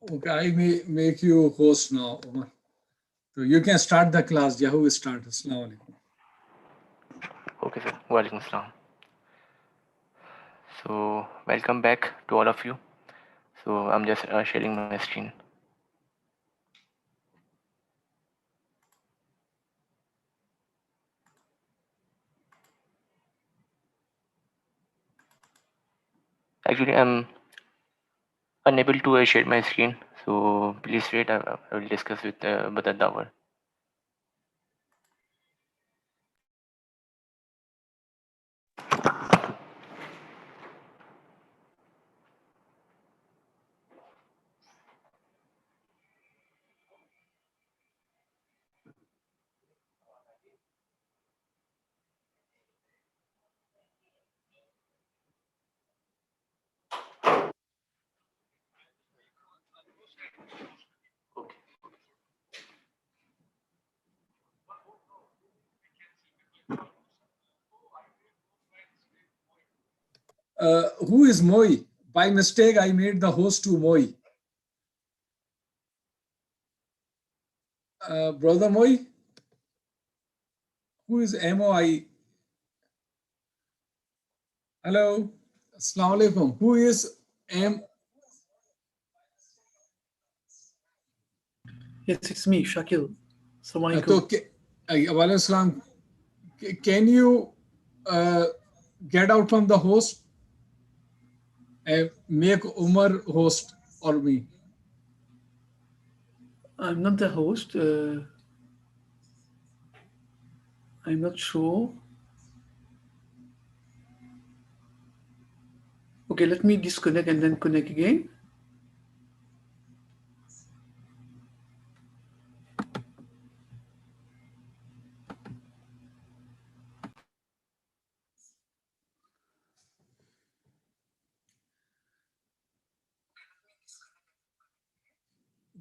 Okay, I may make you host now, Omar. So you can start the class. Yahoo will start. Assalamu alaikum. Okay, sir. Walaikum Assalam. So, welcome back to all of you. So, I'm just sharing my screen. Actually, I'm unable to share my screen. So, please wait. I will discuss with Badar Dawar. Who is Moi? By mistake, I made the host to Moi. Brother Moi, who is MOI? Hello. Assalamu alaikum. Who is M? Yes, it's me, Shakil. Assalamu So, alaikum. Salam. Can you get out from the host and make Umar host or me? I'm not the host. I'm not sure. Okay, let me disconnect and then connect again.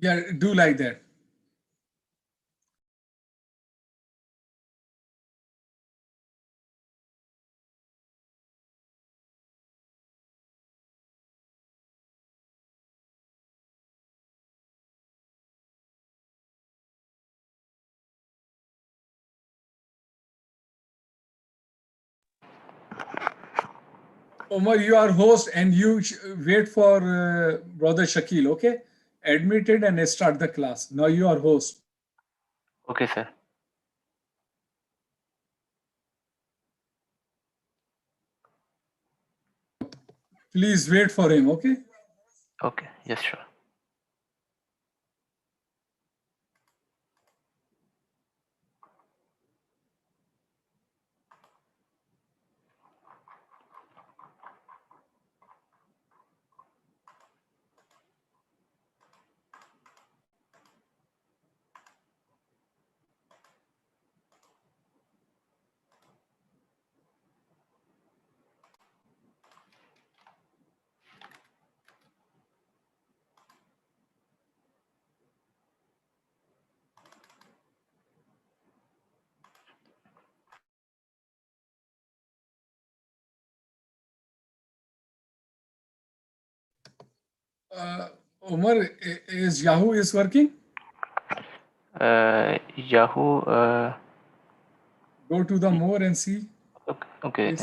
Yeah, do like that. Omar, you are host and you wait for brother Shakil, okay? Admitted and start the class. Now you are host. Okay, sir. Please wait for him, okay? Okay, yes, sure. Omar, is Yahoo is working? Yahoo. Go to the more and see. Okay.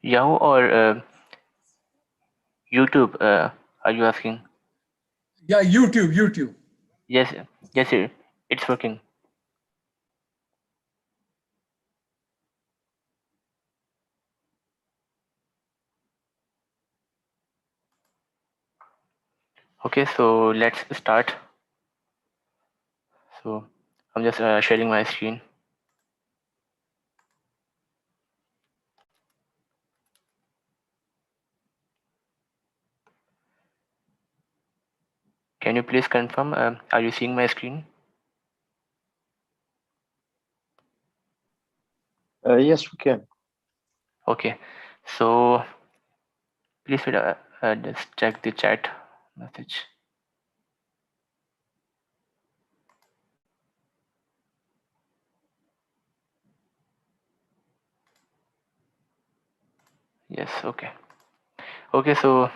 Yahoo or YouTube? Are you asking? Yeah, YouTube. Yes, yes, sir. It's working. Okay, so let's start. So I'm just sharing my screen. Can you please confirm? Are you seeing my screen? Yes, we can. Okay, so please just check the chat message. Yes. Okay. Okay. So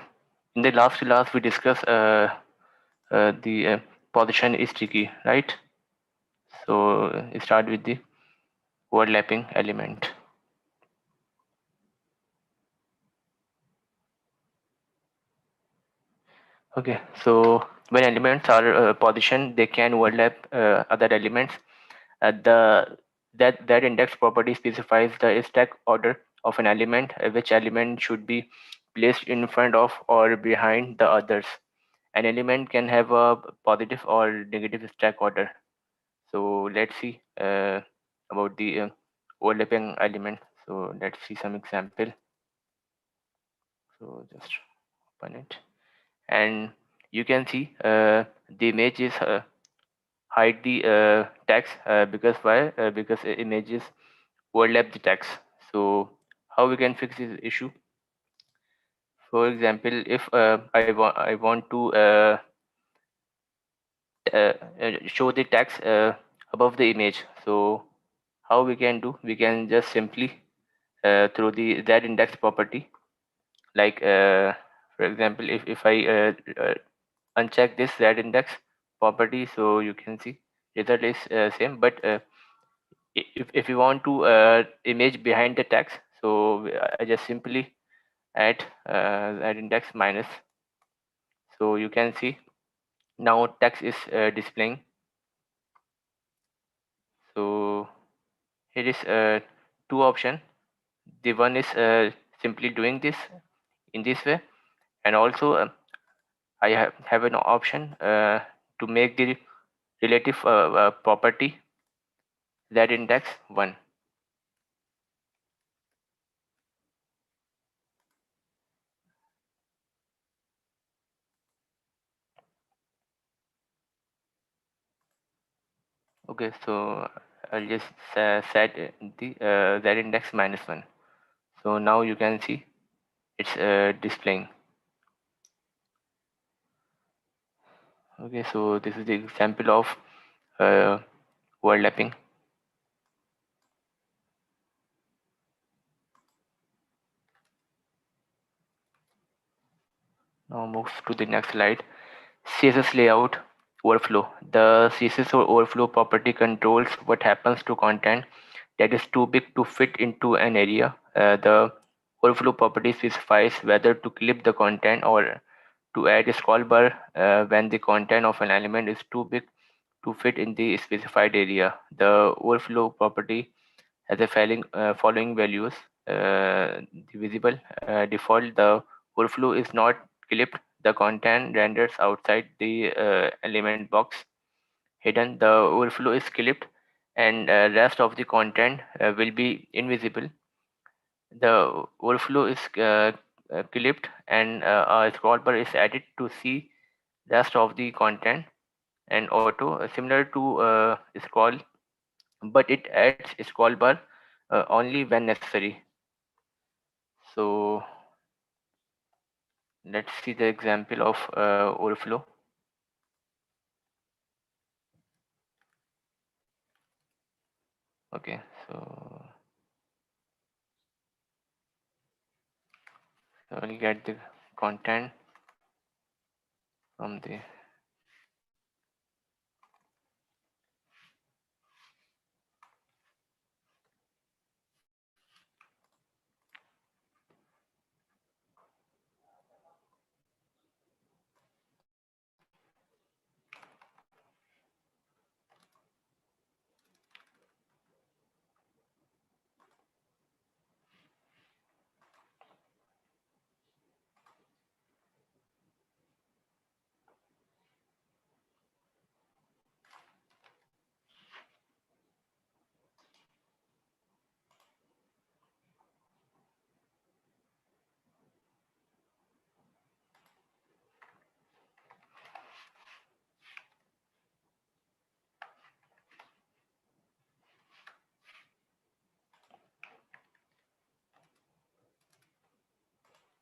in the last class we discussed the position is tricky, right? So start with the overlapping element. Okay, so when elements are positioned, they can overlap other elements. The that index property specifies the stack order of an element, which element should be placed in front of or behind the others. An element can have a positive or negative stack order. So let's see about the overlapping element. So let's see some example. So just open it, and you can see the image is hide the text because why? Because images overlap the text. So how we can fix this issue? For example, if I want to show the text above the image, so how we can do? We can just simply through the that index property, like for example, if I uncheck this z index property, so you can see result is same, but if you want to image behind the text, so I just simply add that index minus, so you can see now text is displaying. So here is two option. The one is simply doing this in this way, and also I have an option to make the relative property that index 1. Okay, so I'll just set the that index minus 1. So now you can see it's displaying. Okay, so this is the example of uh, overlapping. Now move to the next slide. CSS layout overflow. The CSS or overflow property controls what happens to content that is too big to fit into an area. The overflow property specifies whether to clip the content or to add a scroll bar when the content of an element is too big to fit in the specified area. The overflow property has the following values. The visible default, the overflow is not clipped. The content renders outside the element box. Hidden, the overflow is clipped, and rest of the content will be invisible. The overflow is clipped, and a scroll bar is added to see rest of the content. And auto, similar to scroll, but it adds scroll bar only when necessary. So let's see the example of overflow. Okay, so we'll get the content from the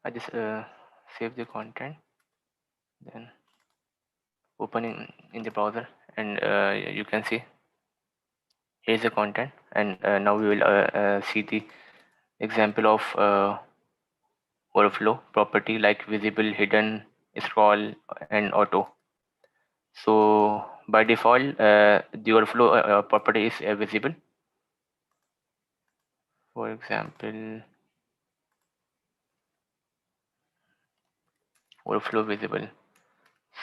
I just save the content, then open in the browser, and you can see here's the content. And now we will see the example of overflow property like visible, hidden, scroll, and auto. So by default, the overflow property is visible. For example, overflow visible.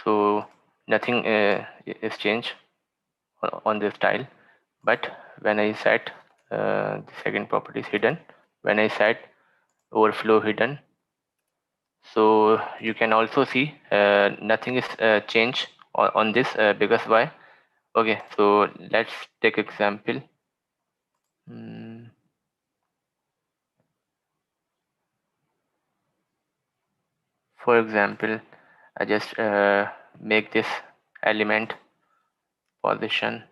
So nothing is changed on this tile. But when I set the second property is hidden, when I set overflow hidden, so you can also see nothing is changed on this because why? Okay, so let's take example. Hmm, for example, I just make this element position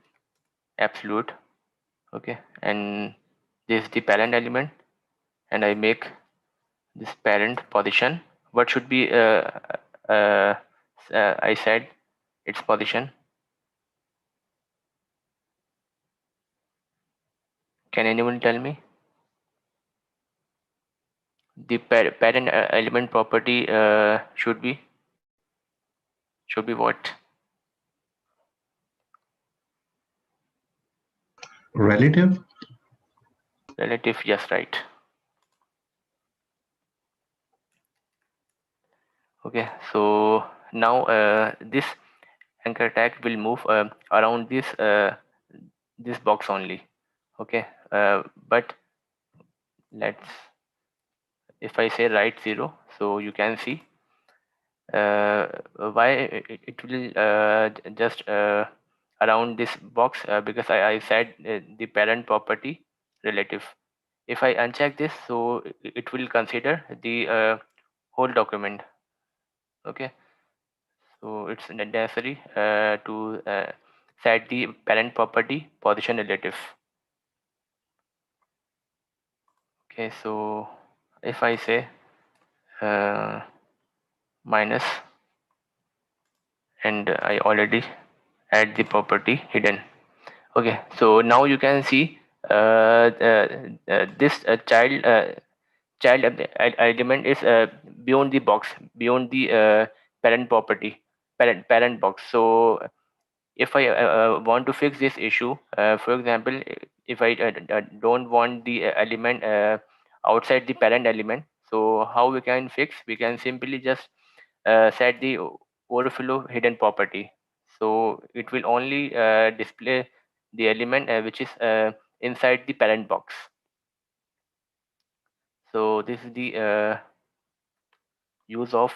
absolute. Okay, and this is the parent element, and I make this parent position. What should be uh, I said its position. Can anyone tell me? The parent element property should be what? Relative. Relative. Yes, right. Okay, so now this anchor tag will move around this box only. Okay, but let's, if I say right 0, so you can see uh, why it will just around this box because I said the parent property relative. If I uncheck this, so it will consider the whole document. Okay, so it's necessary to set the parent property position relative. Okay, so if I say uh, minus, and I already add the property hidden. Okay, so now you can see this child element is beyond the box, beyond the parent property, parent box. So if I want to fix this issue, for example, if I don't want the element outside the parent element, so how we can fix? We can simply just set the overflow hidden property. So it will only display the element which is inside the parent box. So this is the use of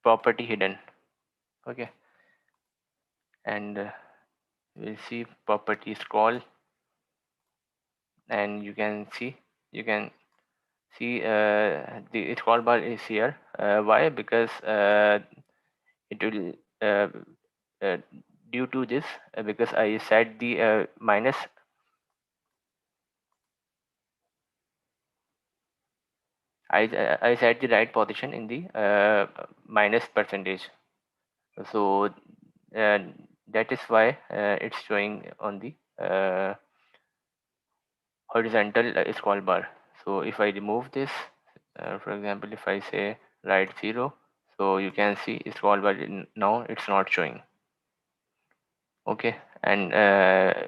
property hidden. Okay, and we'll see property scroll, and you can see the scroll bar is here. Why? Because it will uh, due to this because I set the minus. I set the right position in the minus percentage. So that is why it's showing on the horizontal scroll bar. So if I remove this, for example, if I say right 0, so you can see scroll bar now it's not showing. Okay, and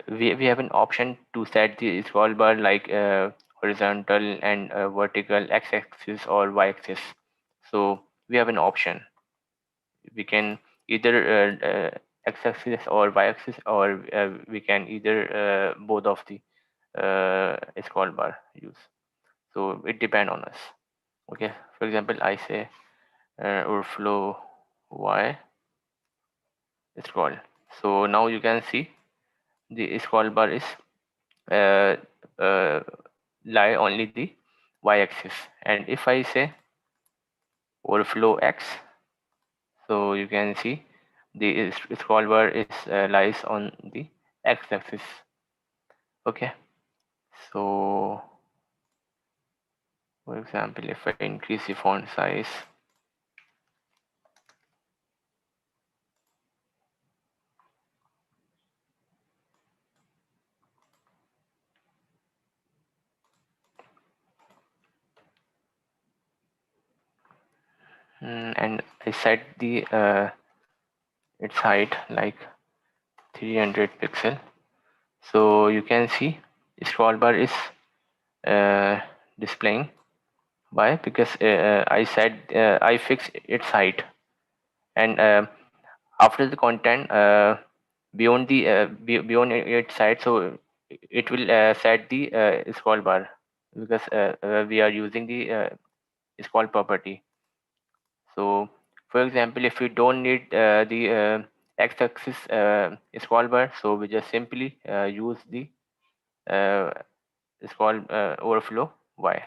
we have an option to set the scroll bar like horizontal and vertical x-axis or y-axis. So we have an option. We can either x-axis or y-axis, or we can either both of the scroll bar use. So it depends on us. Okay, for example, I say overflow y scroll. So now you can see the scroll bar is uh, uh, lie only the y-axis, and if I say overflow x, so you can see the scroll bar is lies on the x-axis. Okay, so for example, if I increase the font size, and I set the its height like 300 pixel. So you can see scroll bar is uh, displaying. Why? Because I fixed its height, and after the content beyond the beyond its height, so it will set the scroll bar, because we are using the scroll property. So for example, if we don't need the x-axis scroll bar, so we just simply use the uh, scroll overflow y,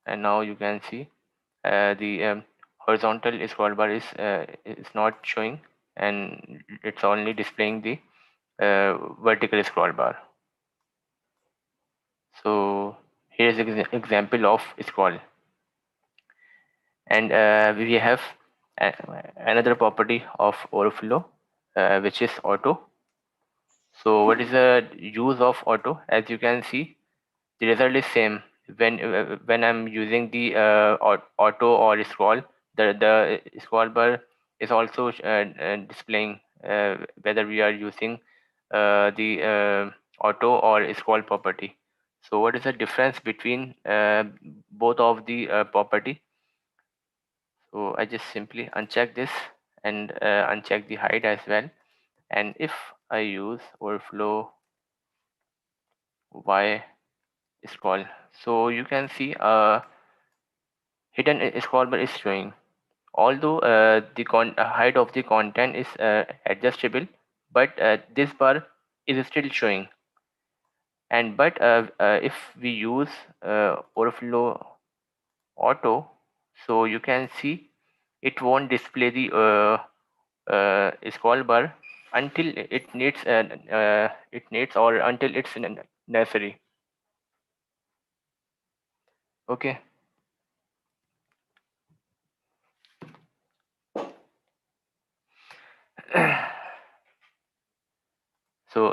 and now you can see the horizontal scroll bar is not showing, and it's only displaying the vertical scroll bar. So here's an example of scroll, and we have a- another property of overflow, which is auto. So what is the use of auto? As you can see, the result is same when I'm using the auto or scroll. The scroll bar is also displaying whether we are using the auto or scroll property. So what is the difference between both of the property? So I just simply uncheck this, and uncheck the height as well. And if I use overflow y scroll, so you can see hidden scroll bar is showing. Although the height of the content is adjustable, but this bar is still showing. And but if we use overflow auto, so you can see it won't display the scroll bar until it needs, or until it's necessary. Okay. So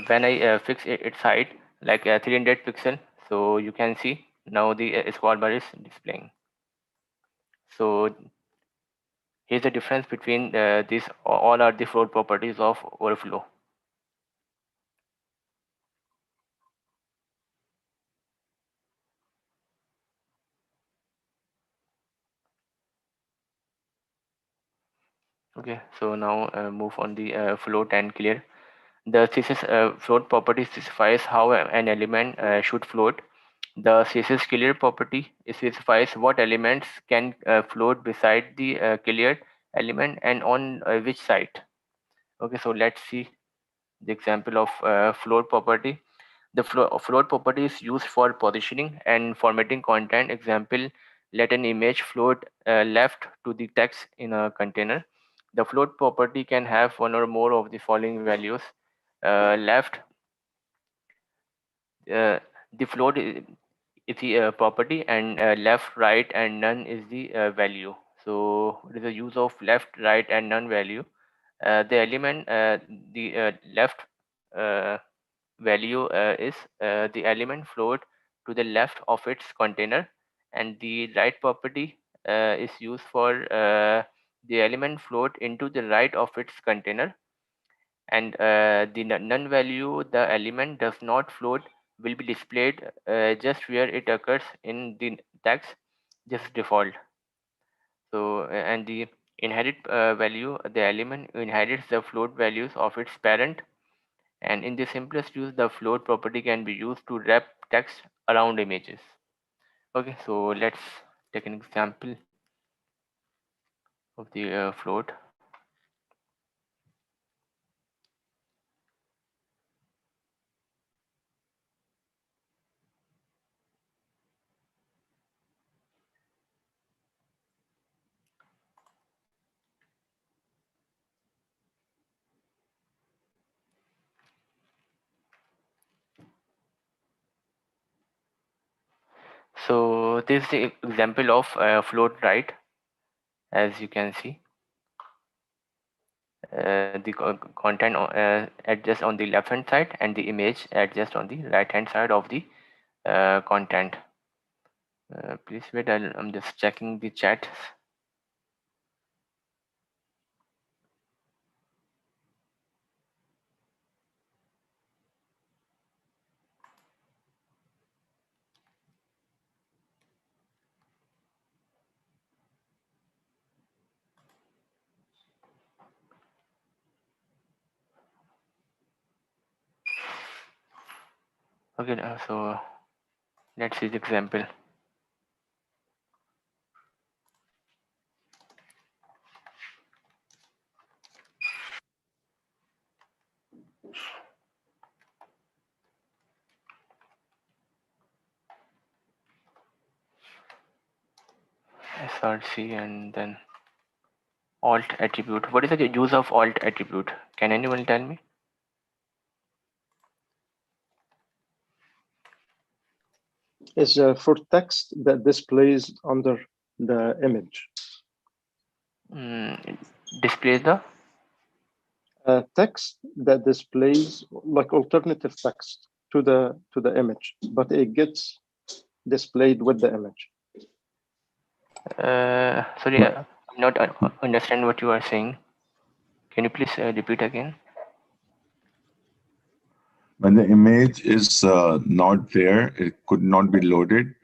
when I fix its height like 300 pixel, so you can see now the scroll bar is displaying. So here's the difference between these all are the float properties of overflow. Okay, so now move on the float and clear. The CSS float property specifies how an element should float. The CSS clear property specifies what elements can float beside the cleared element and on which site. Okay, so let's see the example of float property. The float property is used for positioning and formatting content. Example, let an image float left to the text in a container. The float property can have one or more of the following values. Left, uh, the float is the property, and left, right, and none is the value. So what is the use of left, right, and none value? The element, the left value is the element float to the left of its container, and the right property is used for the element float into the right of its container, and the none value, the element does not float, will be displayed just where it occurs in the text, just default. So and the inherit value, the element inherits the float values of its parent, and in the simplest use, the float property can be used to wrap text around images. Okay, so let's take an example of the float. So this is the example of float right. As you can see, the content adjust on the left hand side, and the image adjust on the right hand side of the content. Please wait, I'm just checking the chat. Okay, so let's see the example. src and then alt attribute. What is the use of alt attribute? Can anyone tell me? Is for text that displays under the image. Display the Text that displays like alternative text to the image, but it gets displayed with the image. sorry, I'm not understand what you are saying. Can you please repeat again? When the image is not there, it could not be loaded.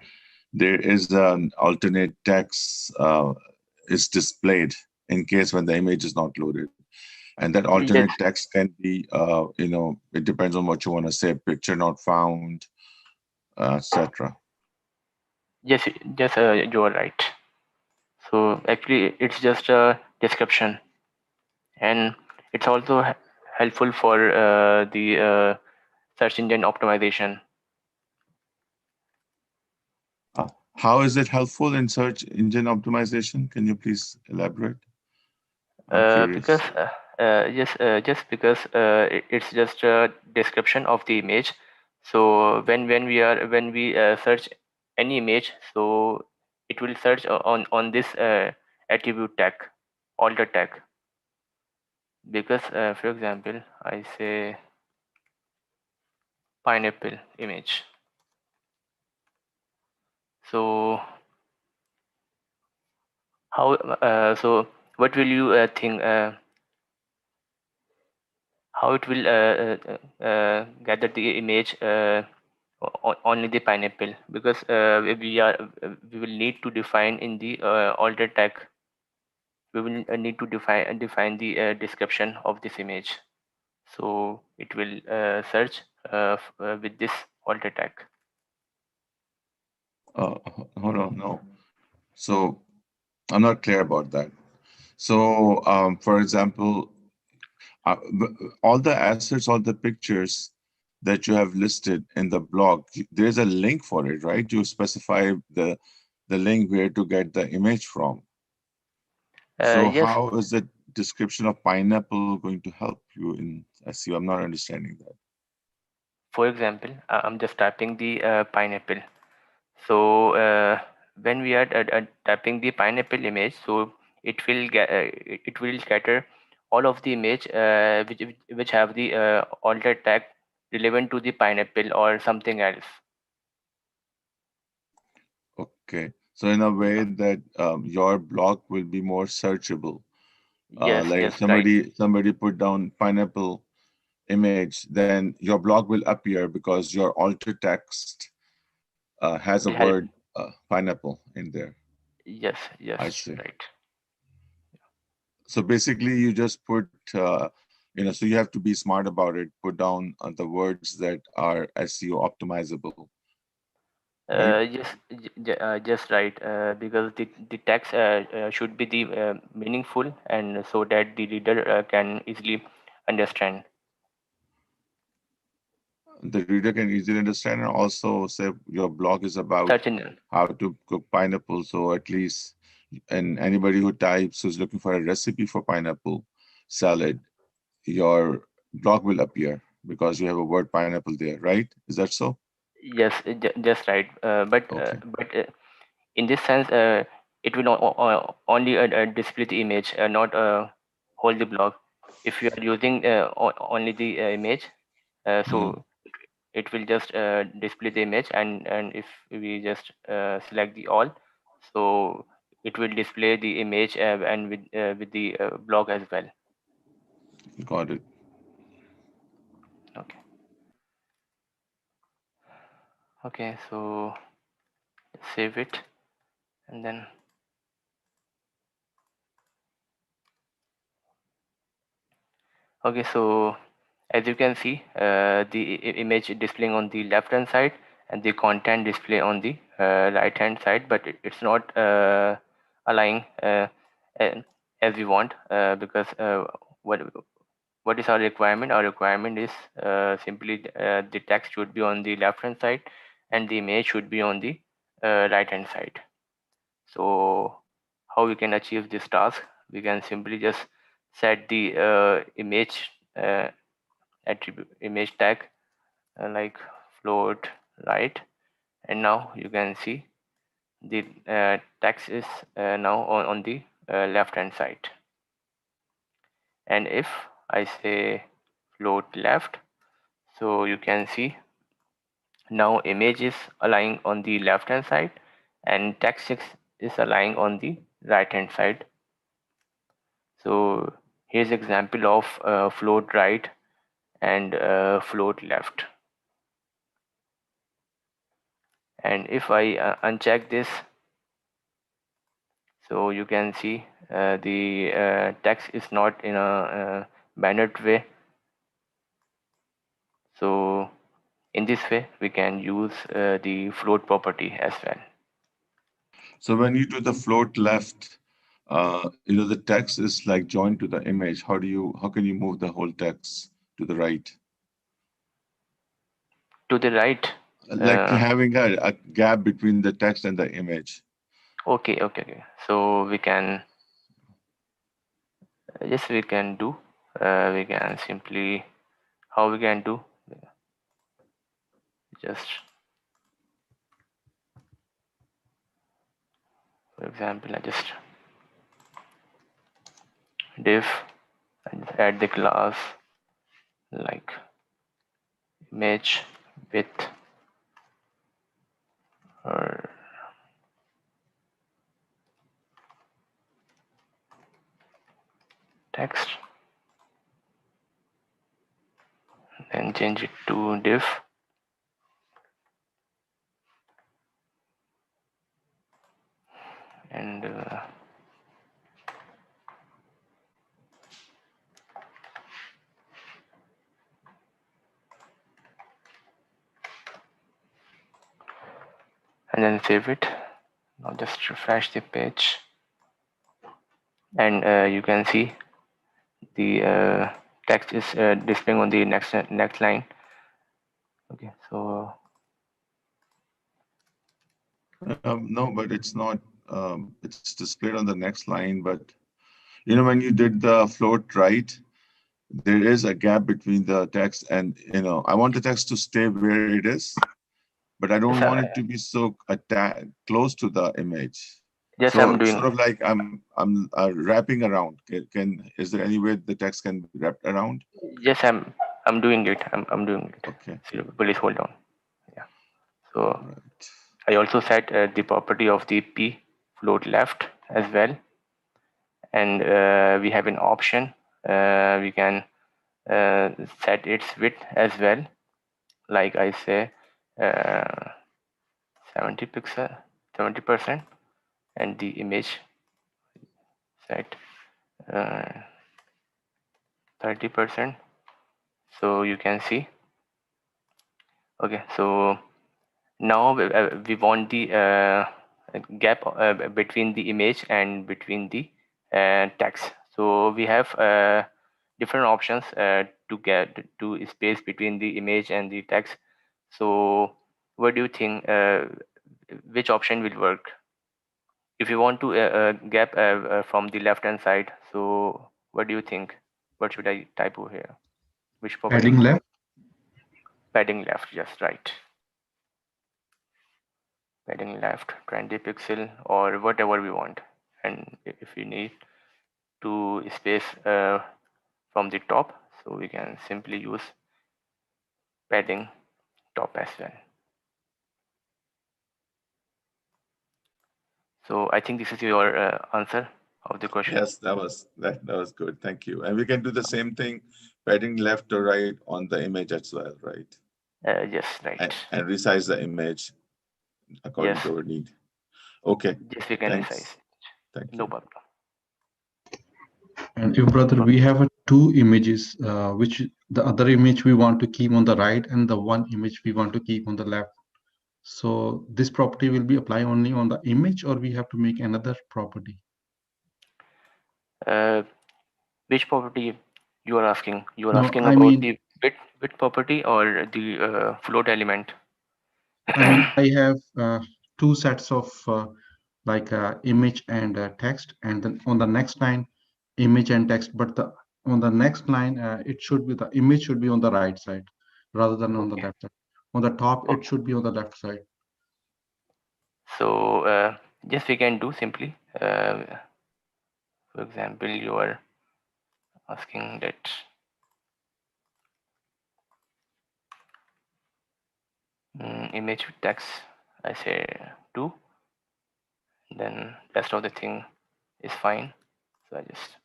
There is an alternate text is displayed in case when the image is not loaded. And that Yes, alternate text can be, it depends on what you want to say, picture not found, etc. yes, yes, you are right. So actually, it's just a description, and it's also helpful for the search engine optimization. How is it helpful in search engine optimization? Can you please elaborate? I'm Because curious. yes, just because it's just a description of the image. So when we search any image, so it will search on this attribute tag, alter tag. Because for example, I say pineapple image. So how so what will you think? How it will gather the image only the pineapple, because we will need to define in the alter tag, we will need to define the description of this image, so it will search with this alter tag. Hold on, no. So I'm not clear about that. So, for example, all the assets, all the pictures that you have listed in the blog, there's a link for it, right? You specify the link where to get the image from. So Yes, how is the description of pineapple going to help you in SEO? I'm not understanding that. for example, I'm just typing the pineapple. So when we are typing the pineapple image, so it will scatter all of the image which have the alter tag relevant to the pineapple or something else. Okay. So in a way that your blog will be more searchable. Yes, Like if yes, right. somebody put down pineapple image, then your blog will appear because your alter text has a Will help. word pineapple in there. Yes, I yes, see. right. So basically, you just put, so you have to be smart about it. Put down the words that are SEO optimizable, right? Yes, just right. Because the text should be the meaningful, and so that the reader can easily understand. The reader can easily understand, and also say your blog is about Search engine. how to cook pineapple. So at least, and anybody who types who's looking for a recipe for pineapple salad, your blog will appear because you have a word pineapple there, right? Is that so? Yes, just right. Okay. But in this sense, it will only display the image, not hold the blog. If you are using only the image, Hmm. so it will just display the image, and if we just select the all, so it will display the image and with the blog as well. Got it. Okay. Okay. So save it, and then okay. So as you can see, the image displaying on the left hand side and the content display on the right hand side, but it's not aligning as we want, because what is our requirement? Our requirement is simply the text should be on the left hand side and the image should be on the right hand side. So how we can achieve this task? We can simply just set the image attribute, image tag, like float right, and now you can see the text is now on the left hand side. And if I say float left, so you can see now image is aligning on the left hand side and text is aligning on the right hand side. So here's example of float right and float left. And if I uncheck this, so you can see the text is not in a bannered way. So in this way we can use the float property as well. So when you do the float left, the text is like joined to the image. How can you move the whole text to the right? To the right? Like having a gap between the text and the image. Okay. So we can, yes, we can do. We can simply, how we can do? Just, for example, I just div and add the class like image with or text, then change it to div, and then save it. Now just refresh the page, and you can see the text is displaying on the next line. Okay, so no, but it's not. It's displayed on the next line. But when you did the float right, there is a gap between the text and I want the text to stay where it is, but I don't want it to be so close to the image. Yes, so I'm doing. Sort of like I'm wrapping around. Is there any way the text can be wrapped around? Yes, I'm doing it. I'm doing it. Okay. So please hold on. Yeah. So right. I also set the property of the p float left as well, and we have an option. We can set its width as well. Like I say, 70%, and the image set 30%. So you can see. Okay, so now we want the gap between the image and between the text. So we have different options to get to space between the image and the text. So what do you think? Which option will work? If you want to gap from the left hand side, so what do you think? What should I type over here? Which property? Padding left. Padding left, just right. Padding left 20 pixel or whatever we want. And if we need to space from the top, so we can simply use padding top as well. So I think this is your answer of the question. Yes, that was good. Thank you. And we can do the same thing, padding left or right on the image as well, right? Yes, right. And resize the image according to our need. Okay. Yes, we can Thanks. resize. Thank you. No problem. And if brother, we have two images which the other image we want to keep on the right, and the one image we want to keep on the left. So this property will be applied only on the image, or we have to make another property? Which property you are asking? You are No, asking I about mean, the bit property or the float element? I have two sets of like image and text, and then on the next line, image and text. But the on the next line, it should be the image should be on the right side rather than on the Okay. left side. On the top, it Okay. should be on the left side. So yes, we can do simply. For example, you are asking that image with text. I say 2. Then rest of the thing is fine. So I just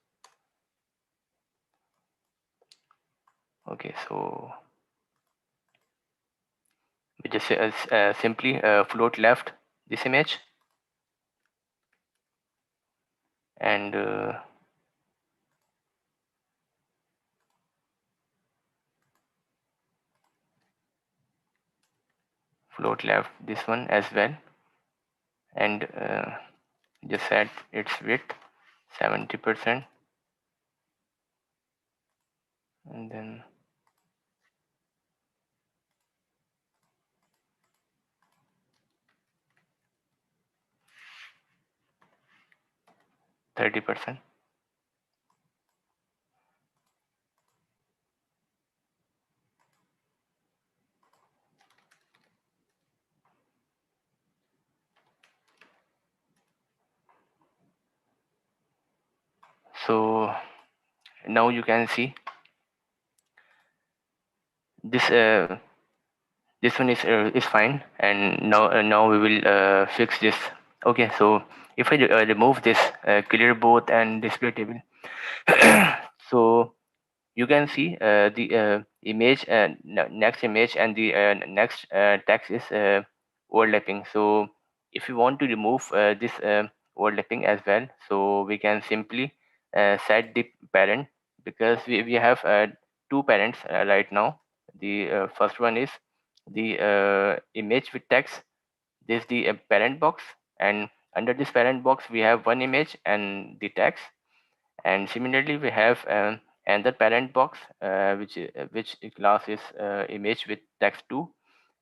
okay. So we just say simply float left this image and float left this one as well, and just set its width 70%, and then %30. So now you can see this one is fine, and now we will fix this. Okay, so if I remove this clear both and display table, so you can see the image and next image and the next text is overlapping. So if you want to remove this overlapping as well, so we can simply set the parent, because we have two parents right now. The first one is the image with text. This is the parent box, and under this parent box we have one image and the text. And similarly we have another parent box which class is image with text 2,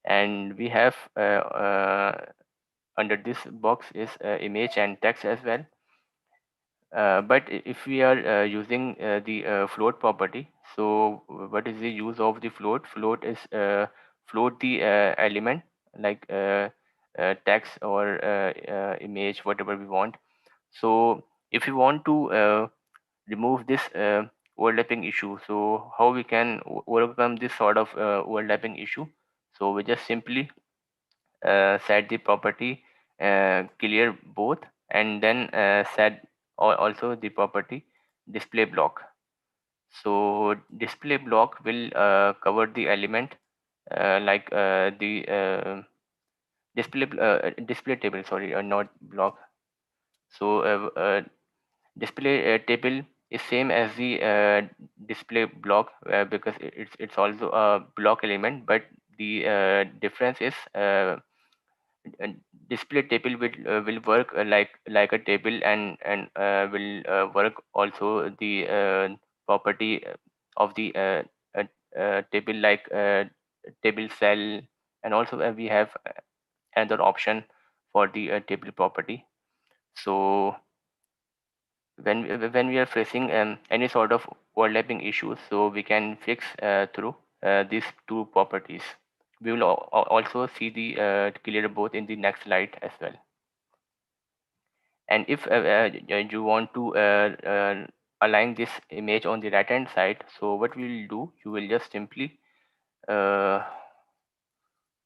and we have under this box is image and text as well. But if we are using the float property, so what is the use of the float? Float is float the element like text or image, whatever we want. So if you want to remove this overlapping issue, so how we can overcome this sort of overlapping issue? So we just simply set the property clear both, and then set also the property display block. So display block will cover the element like the display table, sorry, not block. So display table is same as the display block because it's also a block element, but the difference is and display table will work like a table, and will work also the property of the table like table cell, and also we have another option for the table property. So when we are facing any sort of overlapping issues, so we can fix through these two properties. We will also see the clear both in the next slide as well. And if you want to align this image on the right hand side, so what we will do, you will just simply uh,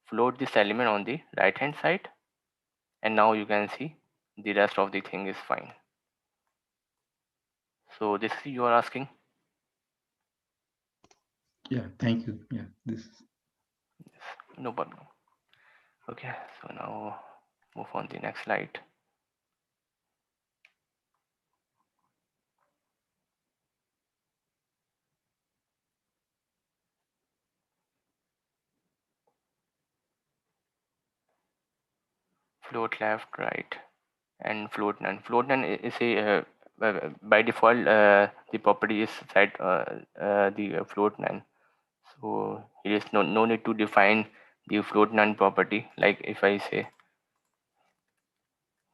float this element on the right hand side, and now you can see the rest of the thing is fine. So this you are asking? Yeah, thank you. Yeah, this. No problem. Okay, so now move on the next slide. float left, right, and float none. Float none is a by default the property is set the float none. So here is no need to define the float none property. Like if I say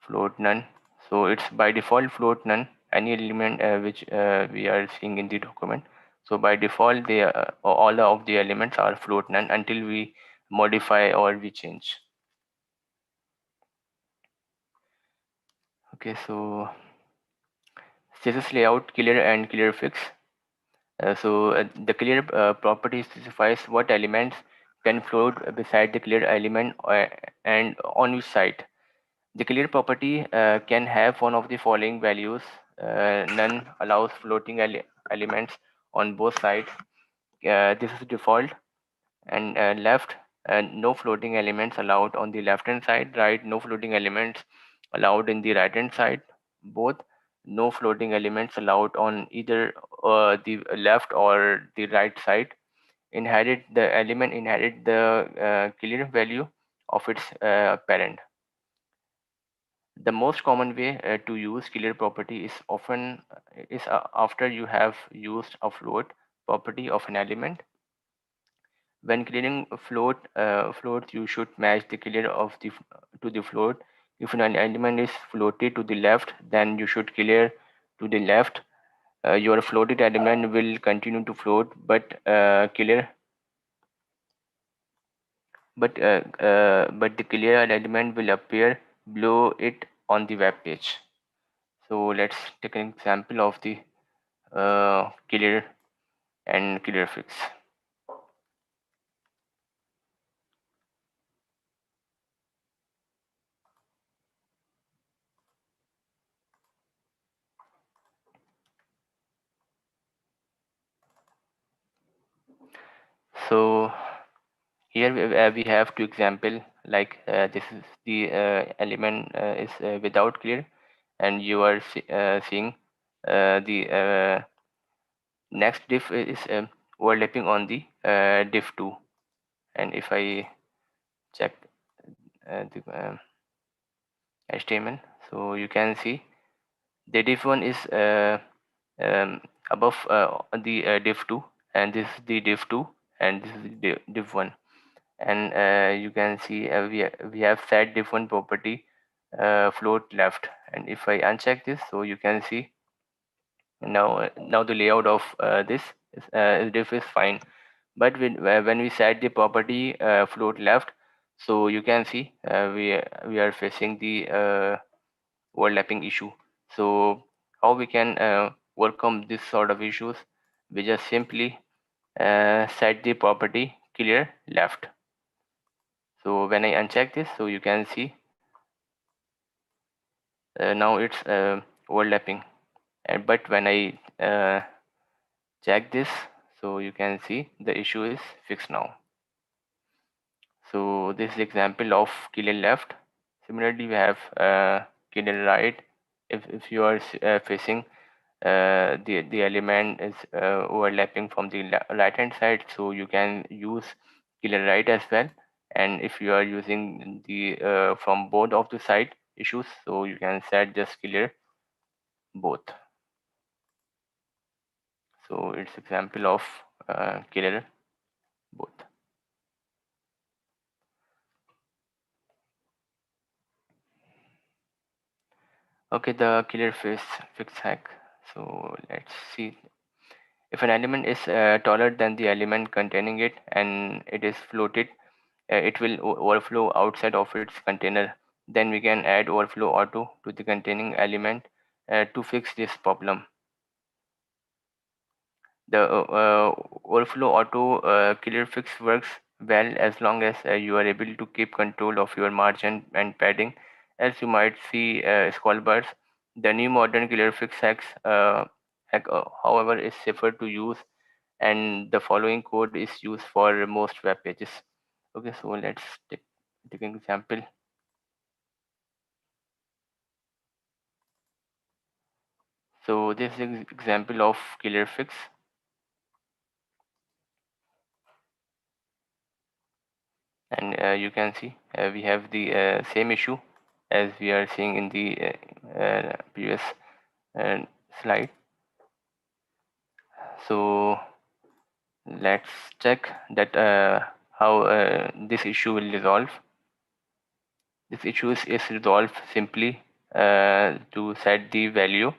float none, so it's by default float none any element which we are seeing in the document. So by default they all of the elements are float none until we modify or we change. Okay, so CSS layout clear and clear fix. The clear property specifies what elements can float beside the clear element and on which side. The clear property can have one of the following values. None allows floating elements on both sides. This is default. And left, no floating elements allowed on the left hand side. Right, no floating elements allowed in the right hand side. Both, no floating elements allowed on either the left or the right side. Inherit, the element inherit the clear value of its parent. The most common way to use clear property is often after you have used a float property of an element. When clearing floats, you should match the clear of the to the float. If an element is floated to the left, then you should clear to the left. Your floated element will continue to float, but clear but the clear element will appear below it on the web page. So let's take an example of the clear and clear fix. So here we have two example, like this is the element is without clear, and you are seeing the next diff is overlapping on the diff 2. And if I check the HTML, so you can see the diff 1 is um, above the diff 2, and this is the diff 2, and this is the diff 1. And you can see we have set diff 1 property float left. And if I uncheck this, so you can see now the layout of this diff is fine. But when we set the property float left, so you can see we are facing the overlapping issue. So how we can overcome this sort of issues? We just simply set the property clear left. So when I uncheck this, so you can see now it's overlapping. But when I check this, so you can see the issue is fixed now. So this is example of clear left. Similarly, we have clear right. If you are facing the element is overlapping from the right hand side, so you can use clear right as well. And if you are using the from both of the side issues, so you can set just clear both. So it's example of clear both. Okay, the clear fix hack. So let's see. If an element is taller than the element containing it and it is floated, it will overflow outside of its container. Then we can add overflow auto to the containing element to fix this problem. The overflow auto clear fix works well as long as you are able to keep control of your margin and padding. As you might see scroll bars, the new modern clear fix however, is safer to use, and the following code is used for most web pages. Okay, so let's take an example. So this is an example of killer fix. And you can see we have the same issue as we are seeing in the previous slide. So let's check that how this issue will resolve. This issue is resolved simply to set the value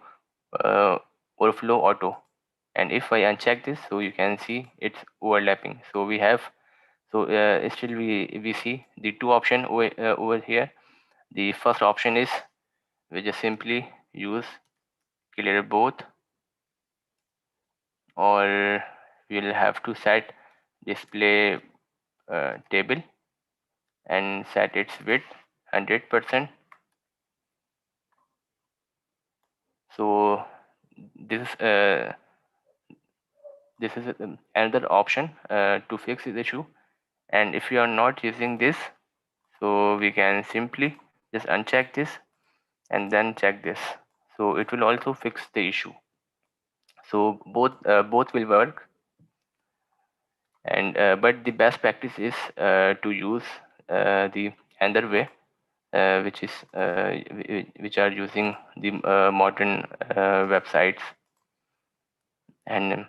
overflow auto, and if I uncheck this, so you can see it's overlapping. So we have, so still we see the two option over here. The first option is we just simply use clear both, or we'll have to set display table and set its width 100%. So this is another option to fix this issue. And if you are not using this, so we can simply just uncheck this and then check this, so it will also fix the issue. So both will work, and but the best practice is to use the another way, which are using the modern websites. And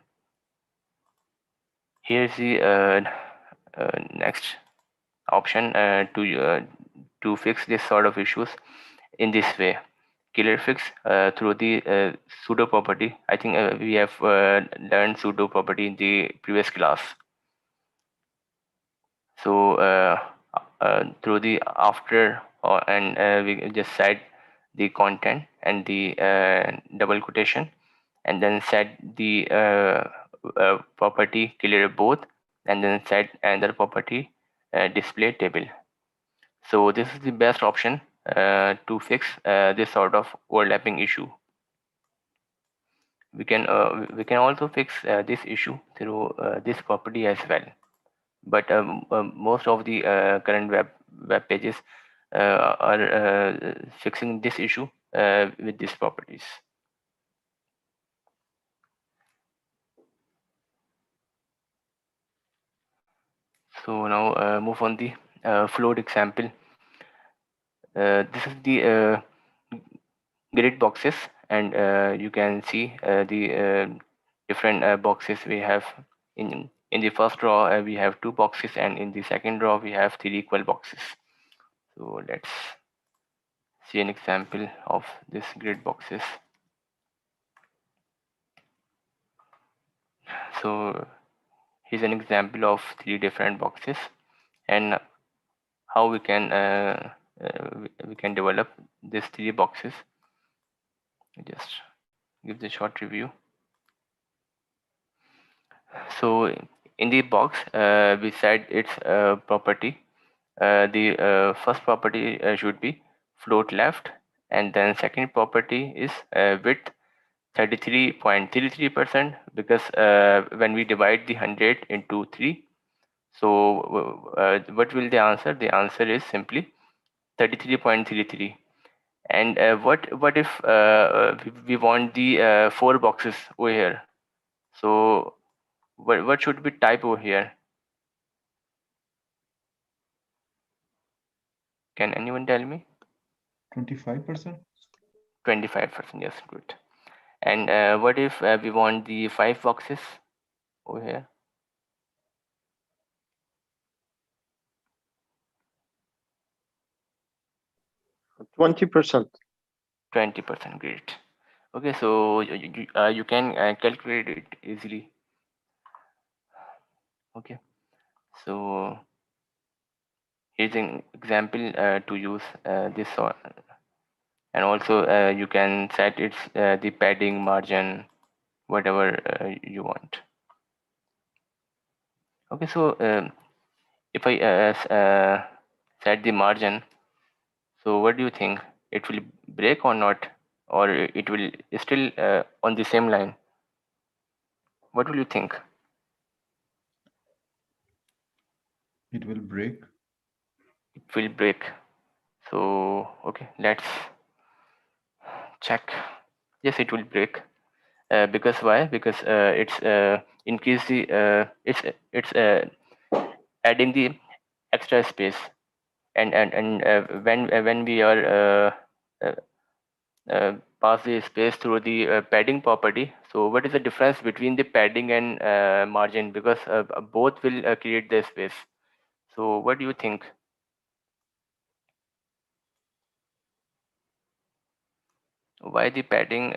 here's the next option to fix this sort of issues in this way. Killer fix through the pseudo property. I think we have learned pseudo property in the previous class. So through the after and we just set the content and the double quotation, and then set the property clear both, and then set another property display table. So this is the best option to fix this sort of overlapping issue. We can also fix this issue through this property as well, but most of the current web pages are fixing this issue with these properties. So now move on the float example. This is the grid boxes, and you can see the different boxes we have. In the first row we have 2 boxes, and in the second row we have 3 equal boxes. So let's see an example of this grid boxes. So here's an example of 3 different boxes, and how we can develop these 3 boxes. Just give the short review. So in the box we said its property. The first property should be float left, and then second property is width 33.33%, because when we divide the 100 into 3, so what will the answer? The answer is simply 33.33. And what if we want the 4 boxes over here? So what should be type over here? Can anyone tell me? 25%. 25%, yes, good. And what if we want the 5 boxes over here? 20%. 20%, great. Okay, so you can calculate it easily. Okay, so here's an example to use this sort, and also you can set its the padding, margin, whatever you want. Okay, so if I set the margin, so what do you think? It will break or not, or it will still on the same line? What will you think? It will break. It will break. So okay, let's check. Yes, it will break. Because why? Because it's increase the it's adding the extra space. and when we are pass the space through the padding property, so what is the difference between the padding and margin? Because both will create the space. So what do you think? Why the padding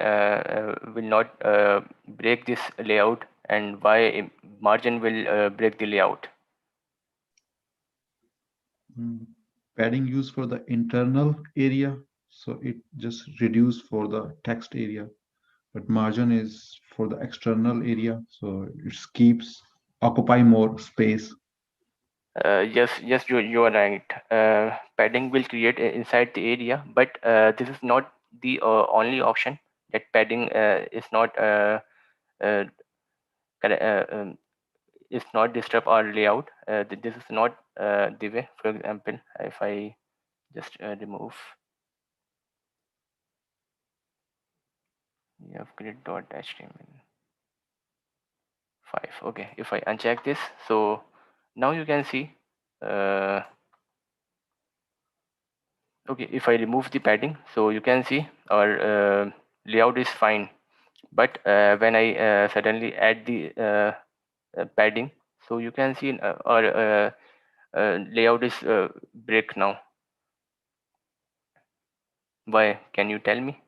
will not break this layout, and why margin will break the layout? Padding used for the internal area, so it just reduce for the text area, but margin is for the external area, so it keeps occupy more space. Yes, you are right. Padding will create inside the area, but this is not the only option. That padding is not uh, is not disturb our layout. This is not the way. For example, if I just remove grid.html5. Okay, if I uncheck this, so now you can see. Okay, if I remove the padding, so you can see our layout is fine. But when I suddenly add the padding, so you can see our layout is break now. Why? Can you tell me?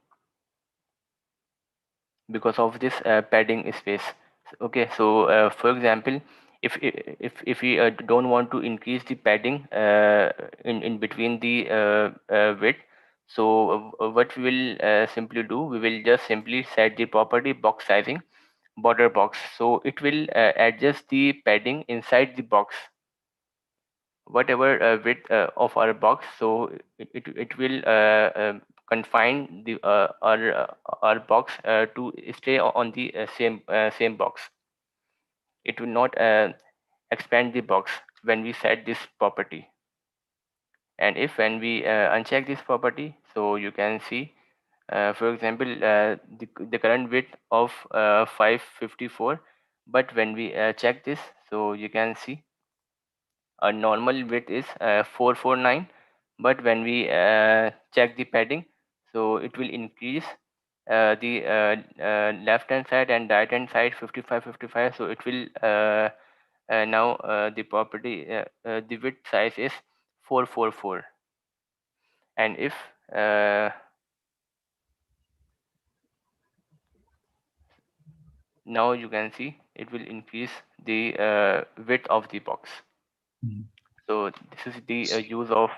Because of this padding space. Okay, so for example, if we don't want to increase the padding in between the width, so what we will simply do, we will just simply set the property box sizing border box, so it will adjust the padding inside the box, whatever width of our box, so it will confine the our box to stay on the same box. It will not expand the box when we set this property. And if when we uncheck this property, so you can see for example the current width of 554, but when we check this, so you can see a normal width is 449, but when we check the padding, so it will increase the left hand side and right hand side 55 so it will now the property the width size is 444. And if now you can see it will increase the width of the box. So this is the use of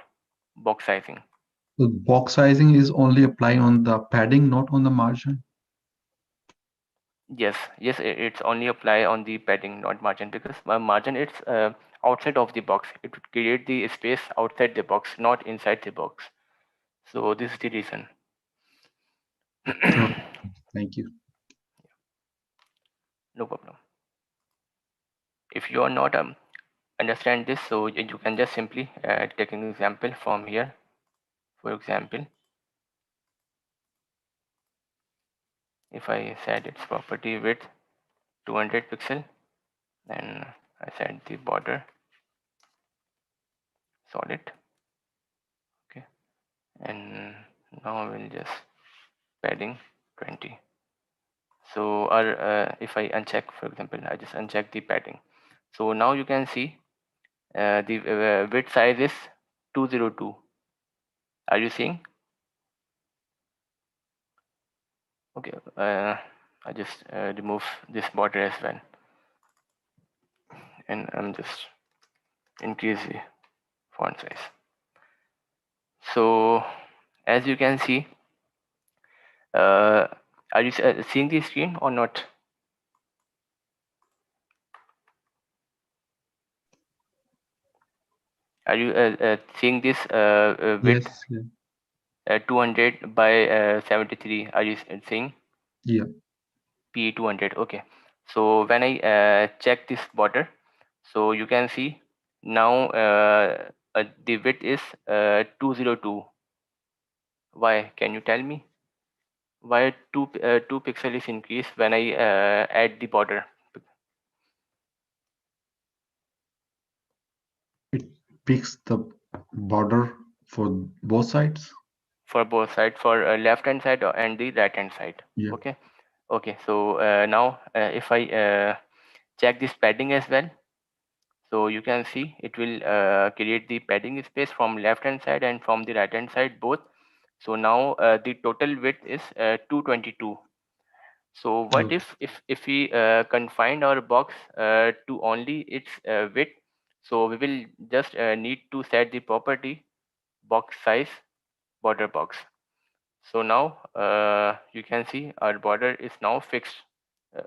box sizing. So box sizing is only apply on the padding, not on the margin. Yes, it's only apply on the padding, not margin, because margin it's outside of the box. It would create the space outside the box, not inside the box. So this is the reason. Okay, thank you. No problem. If you are not understand this, so you can just simply take an example from here. For example, if I set its property width 200 pixel, then I set the border solid. Okay, and now I will just padding 20. So if I uncheck, for example, I just uncheck the padding. So now you can see the width size is 202. Are you seeing? Okay, I just remove this border as well, and I'm just increase the font size. So as you can see, are you seeing the screen or not? Are you seeing this width? Yes, yeah. 200 by 73? Are you seeing? Yeah. P200. Okay, so when I check this border, so you can see now the width is 202. Why? Can you tell me why 2 pixel is increased when I add the border? It picks the border for both sides? For both sides, for left hand side and the right hand side. Yeah. Okay. Okay. So now if I check this padding as well, so you can see it will create the padding space from left hand side and from the right hand side both. So now the total width is 222. So what Okay. if we confine our box to only its width? So we will just need to set the property box size border box. So now you can see our border is now fixed,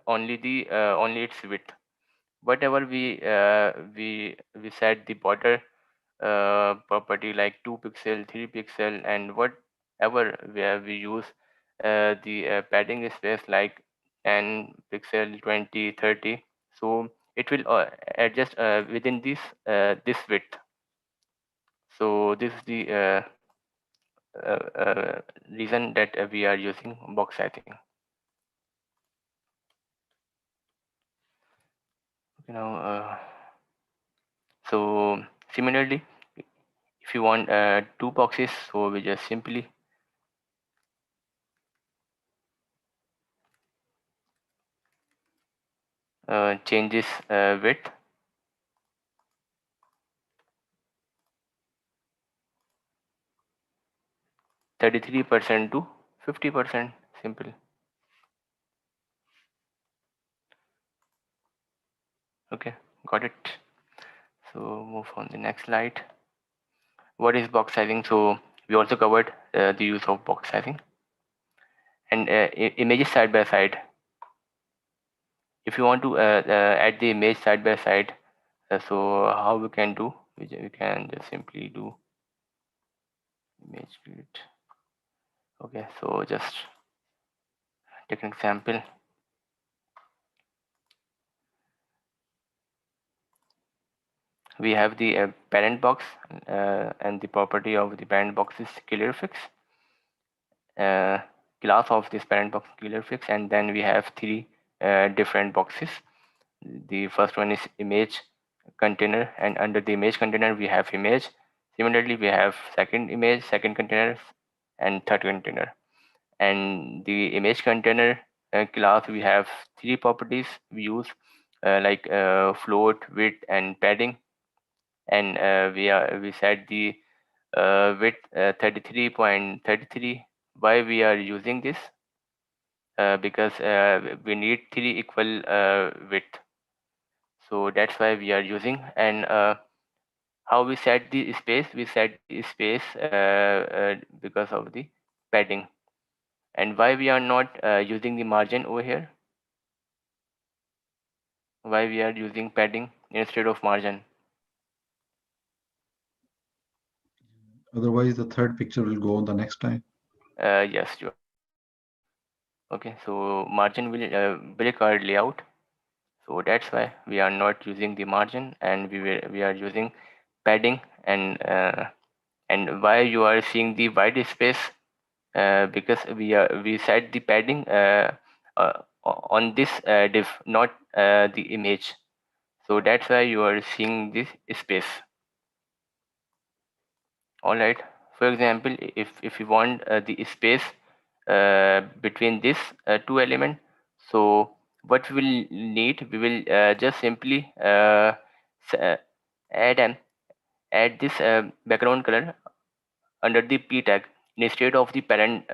only its width. Whatever we set the border property like 2 pixel, 3 pixel, and whatever we use the padding space like 10 pixel, 20, 30. So it will adjust within this width. So this is the reason that we are using box sizing. Okay, now so similarly, if you want two boxes, so we just simply change this width 33% to 50%. Simple. Okay, got it. So move on the next slide. What is box sizing? So we also covered the use of box sizing and images side by side. If you want to add the image side by side, so how we can do? We can just simply do image grid. Okay, so just take an example. We have the parent box and the property of the parent box is clear fix. Class of this parent box clear fix, and then we have three different boxes. The first one is image container, and under the image container we have image. Similarly, we have second image, second container, and third container. And the image container class, we have three properties we use like float, width, and padding. And we set the width 33.33. Why we are using this? Because we need three equal width, so that's why we are using. And how we set the space? We set the space because of the padding. And why we are not using the margin over here? Why we are using padding instead of margin? Otherwise, the third picture will go on the next time. Yes, you are right. Okay, so margin will break our layout. So that's why we are not using the margin, and we are using padding. And why you are seeing the white space? Because we set the padding on this div, not the image. So that's why you are seeing this space. All right. For example, if you want the space between this two element, so what we will need, we will just simply add an add this background color under the p tag instead of the parent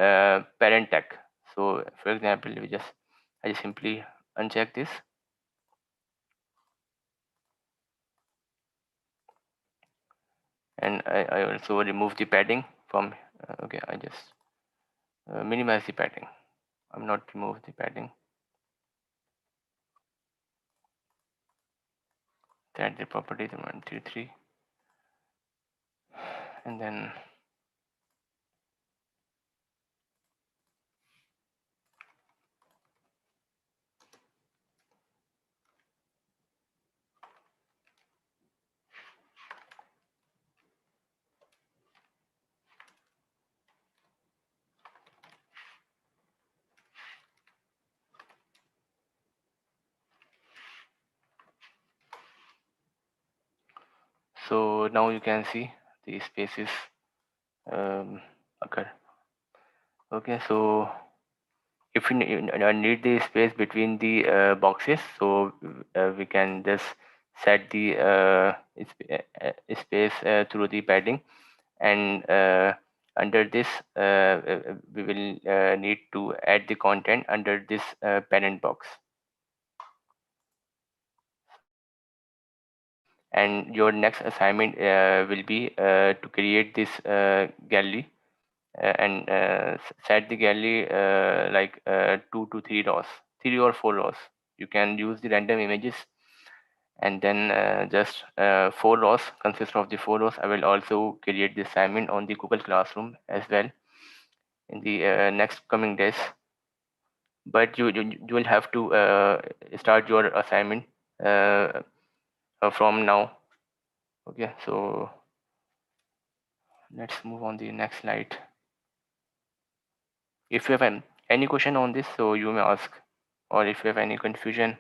tag. So for example, I just simply uncheck this, and I also remove the padding from okay, I just minimize the padding. I'm not remove the padding. Add the properties 1, 2, 3, and then so now you can see the spaces occur. Okay, so if you need the space between the boxes, so we can just set the space through the padding, and under this we will need to add the content under this parent box. And your next assignment will be to create this gallery and set the gallery like 2 to 3 rows, 3 or 4 rows. You can use the random images, and then just 4 rows consist of the 4 rows. I will also create the assignment on the Google Classroom as well in the next coming days. But you will have to start your assignment from now. Okay, so let's move on the next slide. If you have any question on this, so you may ask, or if you have any confusion.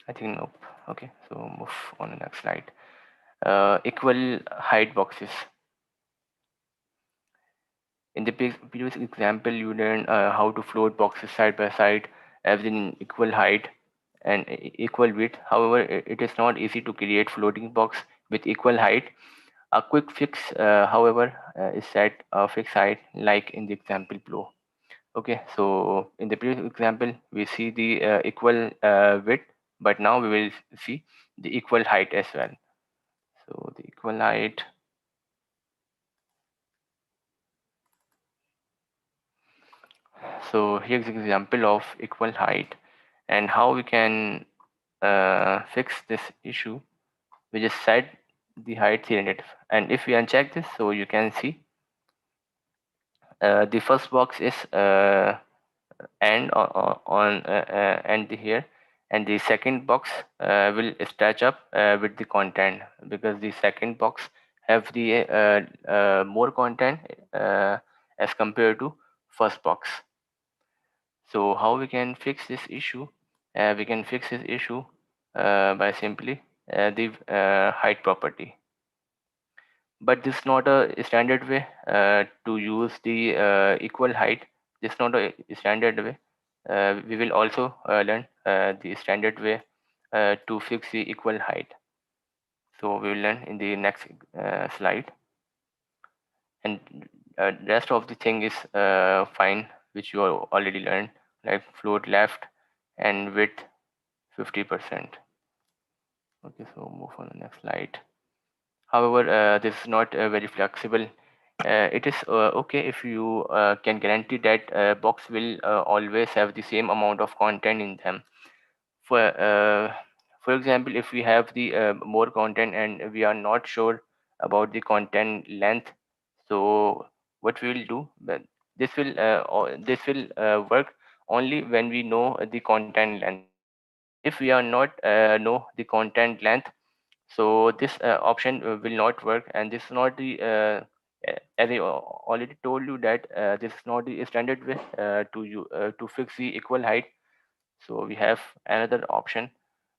I think nope. Okay, so move on the next slide. Equal height boxes. In the previous example, you learned how to float boxes side by side as in equal height and equal width. However, it is not easy to create floating box with equal height. A quick fix, however, is set a fixed height like in the example below. Okay, so in the previous example, we see the equal width, but now we will see the equal height as well. So the equal height. So here's an example of equal height and how we can fix this issue. We just set the height 300, and if we uncheck this, so you can see the first box is and and here, and the second box will stretch up with the content, because the second box have the more content as compared to first box. So how we can fix this issue? We can fix this issue by simply the height property. But this is not a standard way to use the equal height. This is not a standard way. We will also learn the standard way to fix the equal height. So we will learn in the next slide. And rest of the thing is fine, which you already learned, like float left and width 50%. Okay, so move on the next slide. However, this is not very flexible. It is okay if you can guarantee that box will always have the same amount of content in them. For example, if we have the more content and we are not sure about the content length, so what we will do, but this will work only when we know the content length. If we are not know the content length, so this option will not work, and this is not the as I already told you that this is not the standard way to fix the equal height. So we have another option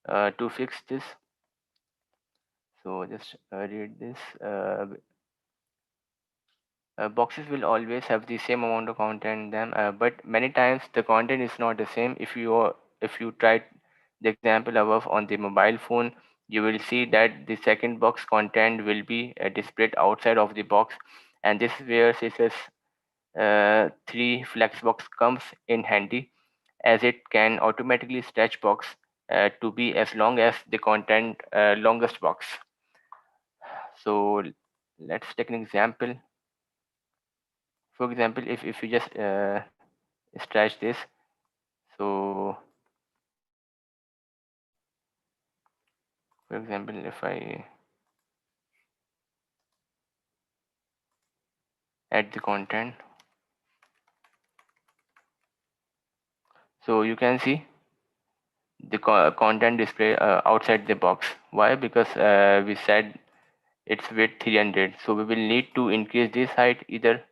to fix this. So just read this. Boxes will always have the same amount of content in them, but many times the content is not the same. If you try the example above on the mobile phone, you will see that the second box content will be displayed outside of the box, and this is where CSS 3 flexbox comes in handy, as it can automatically stretch box to be as long as the content longest box. So let's take an example. For example, if you just stretch this, so for example, if I add the content, so you can see the content display outside the box. Why? Because we said its width 300, so we will need to increase this height either.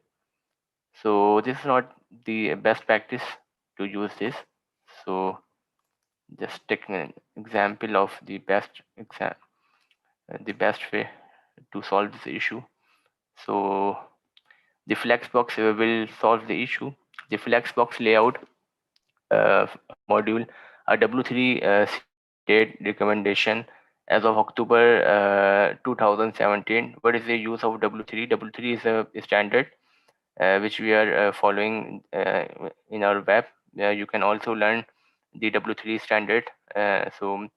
So this is not the best practice to use this. So just taking an example of the best way to solve this issue. So the flexbox will solve the issue. The flexbox layout module, a W3 CA date recommendation as of October 2017. What is the use of W3? W3 is a standard which we are following in our web. You can also learn the W3 standard. So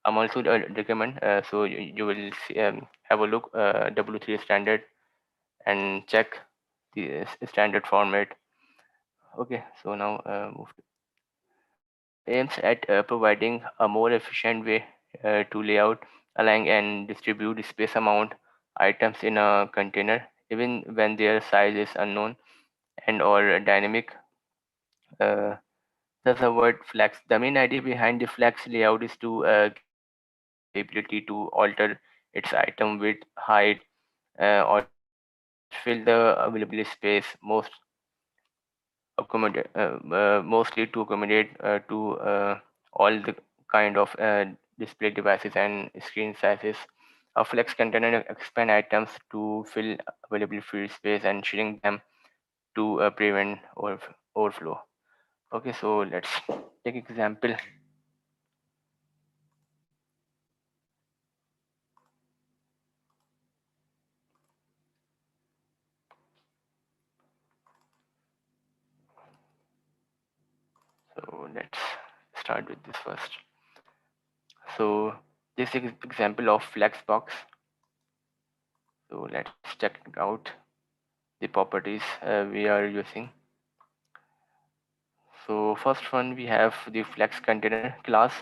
I'm also recommend. So you will see, have a look W3 standard and check the standard format. Okay, so now move. Aims at providing a more efficient way to layout, align, and distribute space amount items in a container, even when their size is unknown and or dynamic. Uh, Thus, the word flex. The main idea behind the flex layout is to give the user the ability to alter its item width, height, or just fill the available space mostly to accommodate to all the kind of display devices and screen sizes. A flex container expand items to fill available free space and shrink them to prevent overflow. Okay, so let's take example. So let's start with this first. So this is example of Flexbox. So let's check out the properties we are using. So first one, we have the Flex container class.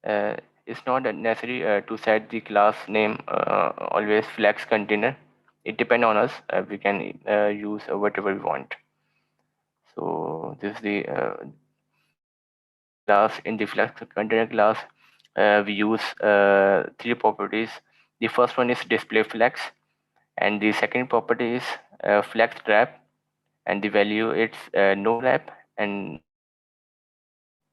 It's not necessary to set the class name always Flex container. It depends on us. We can use whatever we want. So this is the class. In the Flex container class, we use three properties. The first one is display flex, and the second property is flex wrap, and the value it's no wrap and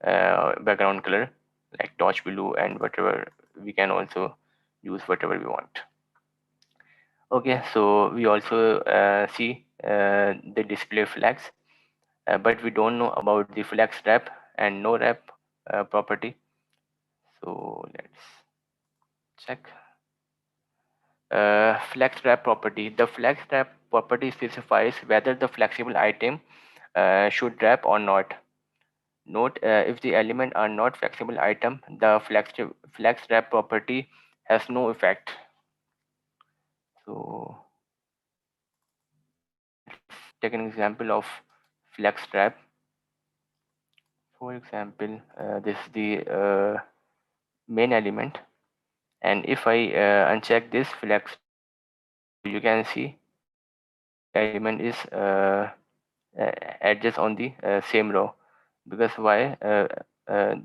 no background color like touch blue and whatever. We can also use whatever we want. Okay, so we also see the display flex, but we don't know about the flex wrap and no wrap property. So let's check. Flex wrap property. The flex wrap property specifies whether the flexible item should wrap or not. Note if the element are not flexible item, the flex wrap property has no effect. So let's take an example of flex wrap. For example, this is the main element, and if I uncheck this flex wrap, so you can see the element is adjust on the same row. Because why? Uh,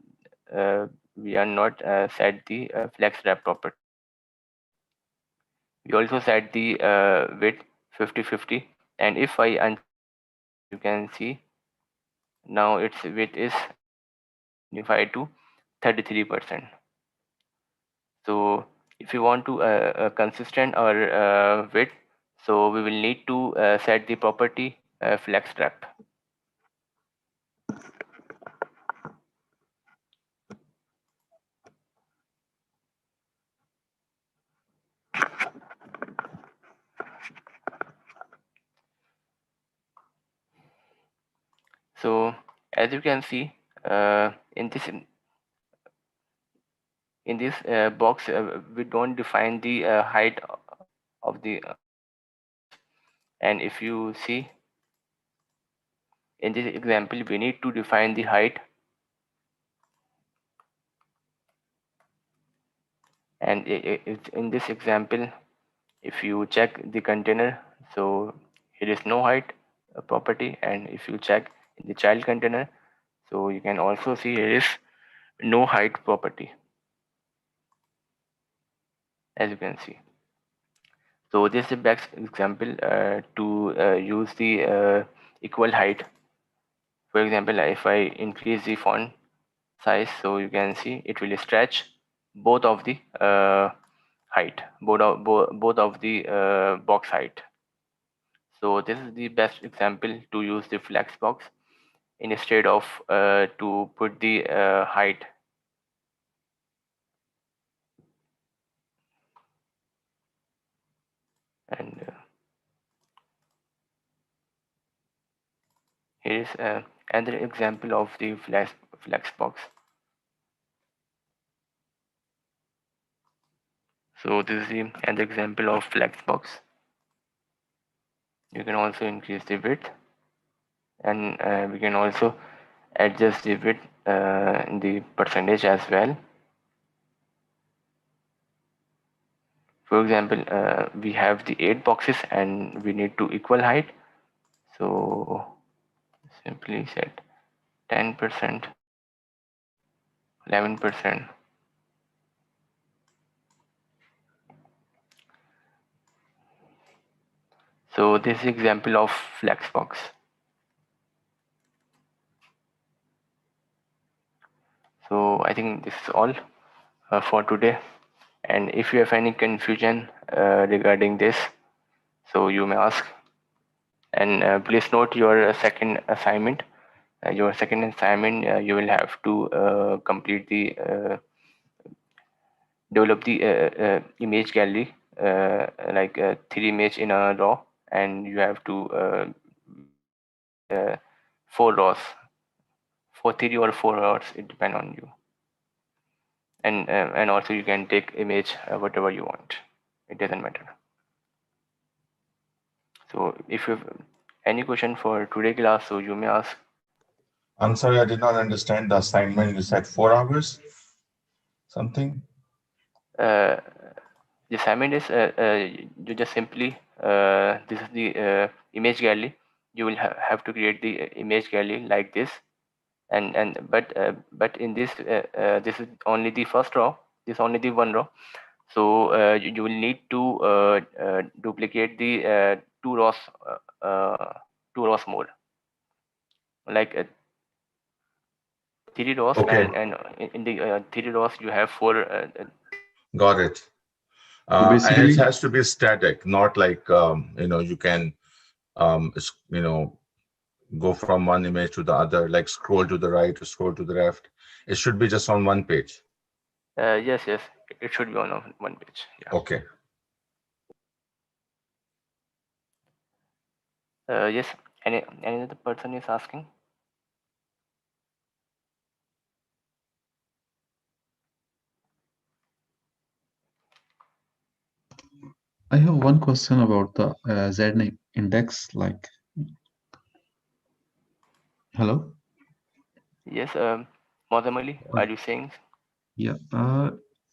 we are not set the flex wrap property. We also set the width 50-50, and if I uncheck this, you can see now its width is 25 to 33%. So if you want to consistent or width, so we will need to set the property flex wrap. So as you can see in this box, we don't define the height of the items. And if you see in this example, we need to define the height. And in this example, if you check the container, so here is no height property. And if you check in the child container, so you can also see here is no height property, as you can see. So this is the best example to use the equal height For example, if I increase the font size, so you can see it will stretch both of the height, both of the box height. So this is the best example to use the flex box instead of to put the height. And here is another example of the flex box. So this is the another example of flex box. You can also increase the width, and we can also adjust the width in the percentage as well. For example, we have the 8 boxes and we need to equal height. So simply set 10%, 11%. So this is example of Flexbox. So I think this is all for today. And if you have any confusion regarding this, so you may ask. And please note your second assignment. You will have to complete the develop the image gallery, like 3 image in a row, and you have to make 4 rows for 3 or 4 hours. It depends on you. And also you can take image whatever you want. It doesn't matter. So if you have any question for today class, so you may ask. I'm sorry, I did not understand the assignment. You said 4 hours, something? The assignment is you just simply this is the image gallery. You will have to create the image gallery like this, but in this this is only the first row. This is only the one row. So you will need to duplicate the 2 rows, 2 rows more, like 3 rows, Okay. and in the 3 rows you have 4. Got it. So And basically, it has to be static, not like, you can, go from one image to the other, like scroll to the right or scroll to the left. It should be just on one page. Yes, it should be on one page. Yeah. Okay. Yes. Any other person is asking? I have one question about the Z index. Like, hello? Yes. Modern Ali, are you saying? Yeah.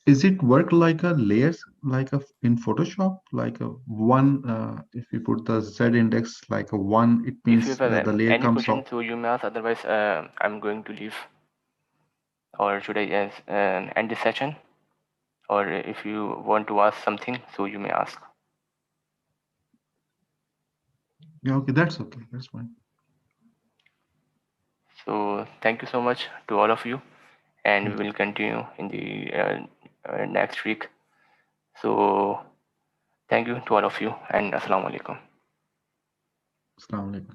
Is it work like a layers, like a in Photoshop, like a one? If you put the Z index like a one, it If you means have the layer any comes question, off. so you may ask. Otherwise, I'm going to leave. Or should I end the session? Or if you want to ask something, so you may ask. Yeah. Okay, that's okay. That's fine. So thank you so much to all of you, and we will continue in the next week. So thank you to all of you, and Assalamu alaikum. Assalamu alaikum.